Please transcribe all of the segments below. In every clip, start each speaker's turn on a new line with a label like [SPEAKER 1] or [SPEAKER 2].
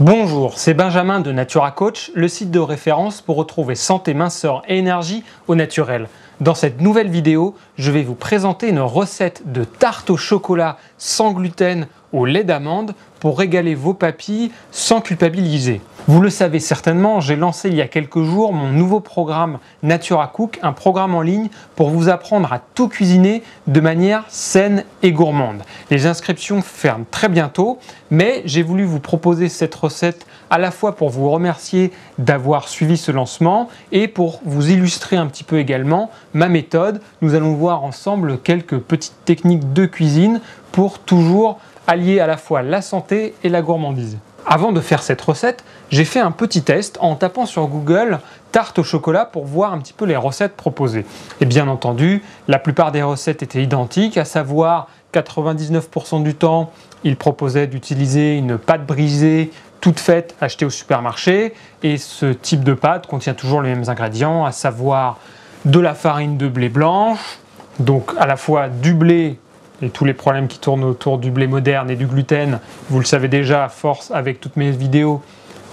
[SPEAKER 1] Bonjour, c'est Benjamin de Natura Coach, le site de référence pour retrouver santé, minceur et énergie au naturel. Dans cette nouvelle vidéo, je vais vous présenter une recette de tarte au chocolat sans gluten au lait d'amande pour régaler vos papilles sans culpabiliser. Vous le savez certainement, j'ai lancé il y a quelques jours mon nouveau programme Natura Cook, un programme en ligne pour vous apprendre à tout cuisiner de manière saine et gourmande. Les inscriptions ferment très bientôt, mais j'ai voulu vous proposer cette recette à la fois pour vous remercier d'avoir suivi ce lancement et pour vous illustrer un petit peu également ma méthode. Nous allons voir ensemble quelques petites techniques de cuisine pour toujours allier à la fois la santé et la gourmandise. Avant de faire cette recette, j'ai fait un petit test en tapant sur Google tarte au chocolat pour voir un petit peu les recettes proposées. Et bien entendu, la plupart des recettes étaient identiques, à savoir 99% du temps, ils proposaient d'utiliser une pâte brisée toute faite achetée au supermarché. Et ce type de pâte contient toujours les mêmes ingrédients, à savoir de la farine de blé blanche, donc à la fois du blé et tous les problèmes qui tournent autour du blé moderne et du gluten, vous le savez déjà à force avec toutes mes vidéos,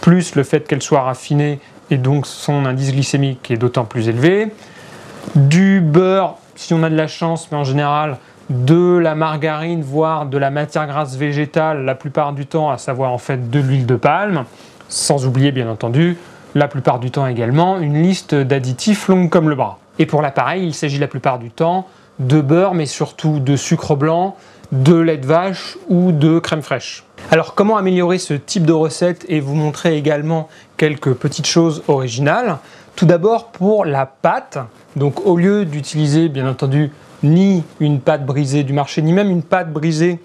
[SPEAKER 1] plus le fait qu'elle soit raffinée et donc son indice glycémique est d'autant plus élevé. Du beurre, si on a de la chance, mais en général de la margarine, voire de la matière grasse végétale la plupart du temps, à savoir en fait de l'huile de palme, sans oublier bien entendu, la plupart du temps également, une liste d'additifs longue comme le bras. Et pour l'appareil, il s'agit la plupart du temps de beurre, mais surtout de sucre blanc, de lait de vache ou de crème fraîche. Alors comment améliorer ce type de recette et vous montrer également quelques petites choses originales. Tout d'abord pour la pâte, donc au lieu d'utiliser bien entendu ni une pâte brisée du marché, ni même une pâte brisée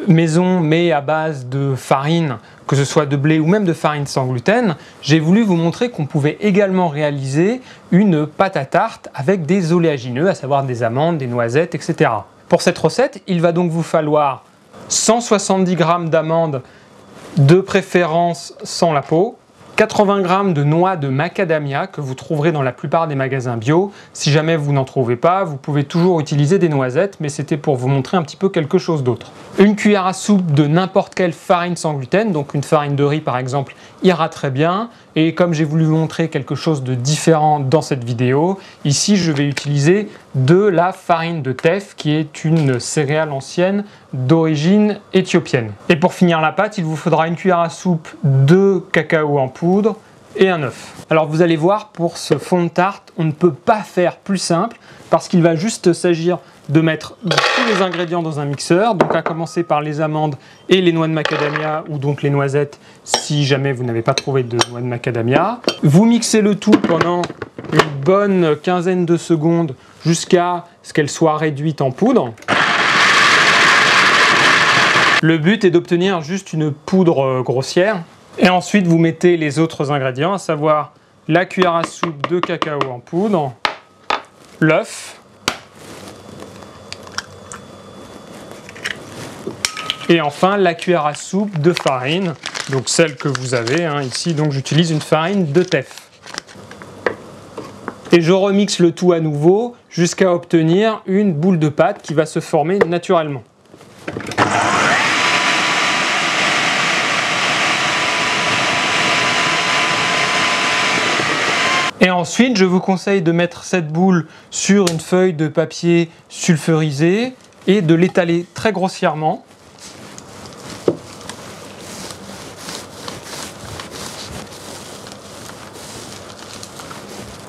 [SPEAKER 1] maison mais à base de farine, que ce soit de blé ou même de farine sans gluten, j'ai voulu vous montrer qu'on pouvait également réaliser une pâte à tarte avec des oléagineux, à savoir des amandes, des noisettes, etc. Pour cette recette, il va donc vous falloir 170 g d'amandes, de préférence sans la peau, 80 g de noix de macadamia que vous trouverez dans la plupart des magasins bio. Si jamais vous n'en trouvez pas, vous pouvez toujours utiliser des noisettes, mais c'était pour vous montrer un petit peu quelque chose d'autre. Une cuillère à soupe de n'importe quelle farine sans gluten, donc une farine de riz par exemple, ira très bien. Et comme j'ai voulu vous montrer quelque chose de différent dans cette vidéo, ici je vais utiliser de la farine de teff, qui est une céréale ancienne d'origine éthiopienne. Et pour finir la pâte, il vous faudra une cuillère à soupe de cacao en poudre et un œuf. Alors vous allez voir, pour ce fond de tarte, on ne peut pas faire plus simple parce qu'il va juste s'agir de mettre tous les ingrédients dans un mixeur, donc à commencer par les amandes et les noix de macadamia, ou donc les noisettes si jamais vous n'avez pas trouvé de noix de macadamia. Vous mixez le tout pendant une bonne quinzaine de secondes jusqu'à ce qu'elle soit réduite en poudre. Le but est d'obtenir juste une poudre grossière. Et ensuite vous mettez les autres ingrédients, à savoir la cuillère à soupe de cacao en poudre, l'œuf, et enfin la cuillère à soupe de farine, donc celle que vous avez ici, donc j'utilise une farine de teff. Et je remixe le tout à nouveau jusqu'à obtenir une boule de pâte qui va se former naturellement. Et ensuite, je vous conseille de mettre cette boule sur une feuille de papier sulfurisé et de l'étaler très grossièrement.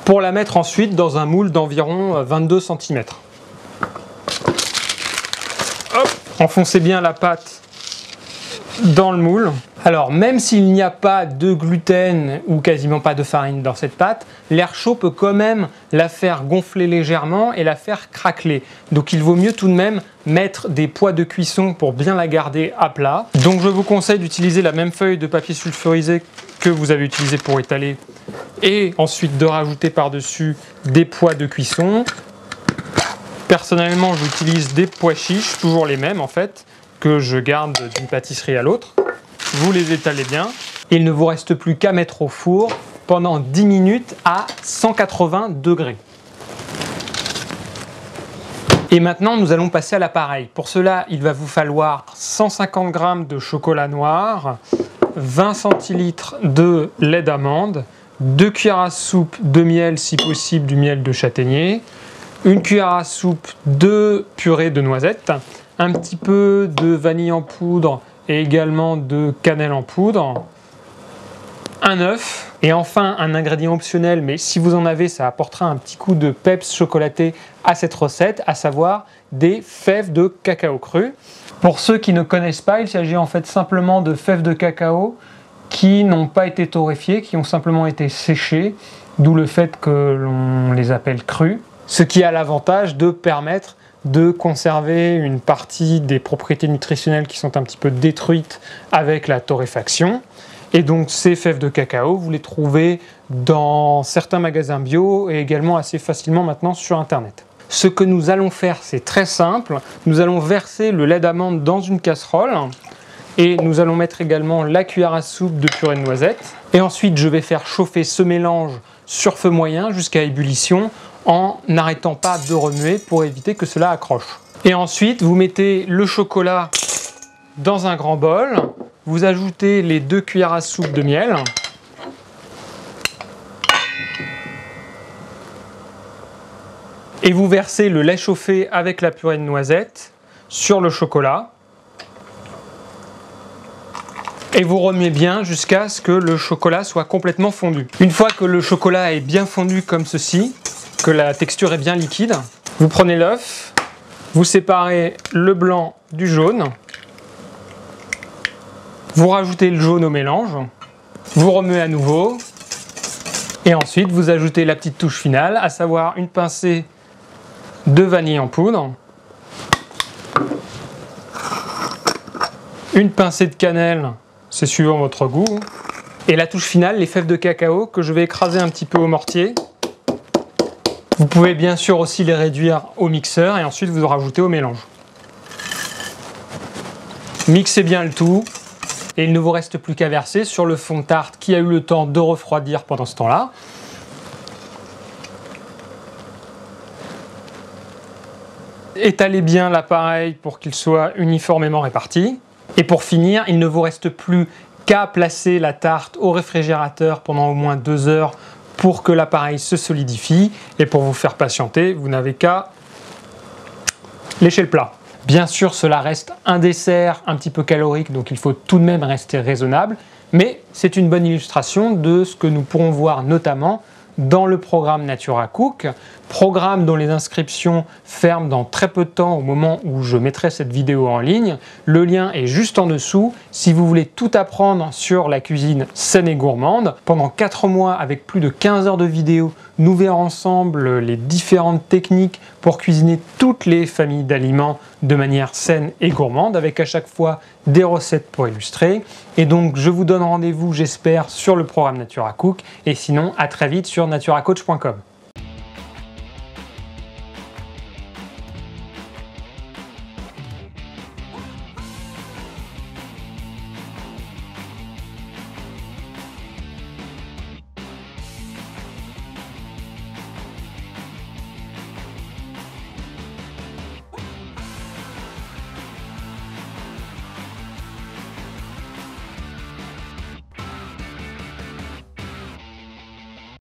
[SPEAKER 1] Pour la mettre ensuite dans un moule d'environ 22 cm. Hop, enfoncez bien la pâte dans le moule. Alors même s'il n'y a pas de gluten ou quasiment pas de farine dans cette pâte, l'air chaud peut quand même la faire gonfler légèrement et la faire craqueler. Donc il vaut mieux tout de même mettre des poids de cuisson pour bien la garder à plat. Donc je vous conseille d'utiliser la même feuille de papier sulfurisé que vous avez utilisé pour étaler et ensuite de rajouter par-dessus des poids de cuisson. Personnellement, j'utilise des pois chiches, toujours les mêmes en fait, que je garde d'une pâtisserie à l'autre. Vous les étalez bien. Il ne vous reste plus qu'à mettre au four pendant 10 minutes à 180 degrés. Et maintenant, nous allons passer à l'appareil. Pour cela, il va vous falloir 150 g de chocolat noir, 20 centilitres de lait d'amande, 2 cuillères à soupe de miel, si possible du miel de châtaignier, 1 cuillère à soupe de purée de noisettes, un petit peu de vanille en poudre et également de cannelle en poudre, un œuf et enfin un ingrédient optionnel, mais si vous en avez, ça apportera un petit coup de peps chocolaté à cette recette, à savoir des fèves de cacao cru. Pour ceux qui ne connaissent pas, il s'agit en fait simplement de fèves de cacao qui n'ont pas été torréfiées, qui ont simplement été séchées, d'où le fait que l'on les appelle crues, ce qui a l'avantage de permettre de conserver une partie des propriétés nutritionnelles qui sont un petit peu détruites avec la torréfaction. Et donc ces fèves de cacao, vous les trouvez dans certains magasins bio et également assez facilement maintenant sur internet. Ce que nous allons faire, c'est très simple. Nous allons verser le lait d'amande dans une casserole et nous allons mettre également la cuillère à soupe de purée de noisettes. Et ensuite, je vais faire chauffer ce mélange sur feu moyen jusqu'à ébullition en n'arrêtant pas de remuer pour éviter que cela accroche. Et ensuite, vous mettez le chocolat dans un grand bol. Vous ajoutez les 2 cuillères à soupe de miel. Et vous versez le lait chauffé avec la purée de noisettes sur le chocolat. Et vous remuez bien jusqu'à ce que le chocolat soit complètement fondu. Une fois que le chocolat est bien fondu comme ceci, que la texture est bien liquide, vous prenez l'œuf, vous séparez le blanc du jaune, vous rajoutez le jaune au mélange, vous remuez à nouveau, et ensuite vous ajoutez la petite touche finale, à savoir une pincée de vanille en poudre, une pincée de cannelle, c'est suivant votre goût, et la touche finale, les fèves de cacao que je vais écraser un petit peu au mortier. Vous pouvez bien sûr aussi les réduire au mixeur et ensuite vous rajoutez au mélange. Mixez bien le tout et il ne vous reste plus qu'à verser sur le fond de tarte qui a eu le temps de refroidir pendant ce temps-là. Étalez bien l'appareil pour qu'il soit uniformément réparti. Et pour finir, il ne vous reste plus qu'à placer la tarte au réfrigérateur pendant au moins 2 heures pour que l'appareil se solidifie. Et pour vous faire patienter, vous n'avez qu'à lécher le plat. Bien sûr, cela reste un dessert un petit peu calorique, donc il faut tout de même rester raisonnable. Mais c'est une bonne illustration de ce que nous pourrons voir notamment dans le programme Natura Cook, programme dont les inscriptions ferment dans très peu de temps au moment où je mettrai cette vidéo en ligne. Le lien est juste en dessous si vous voulez tout apprendre sur la cuisine saine et gourmande. Pendant 4 mois, avec plus de 15 heures de vidéos, nous verrons ensemble les différentes techniques pour cuisiner toutes les familles d'aliments de manière saine et gourmande, avec à chaque fois des recettes pour illustrer. Et donc je vous donne rendez-vous, j'espère, sur le programme Natura Cook, et sinon à très vite sur naturacoach.com.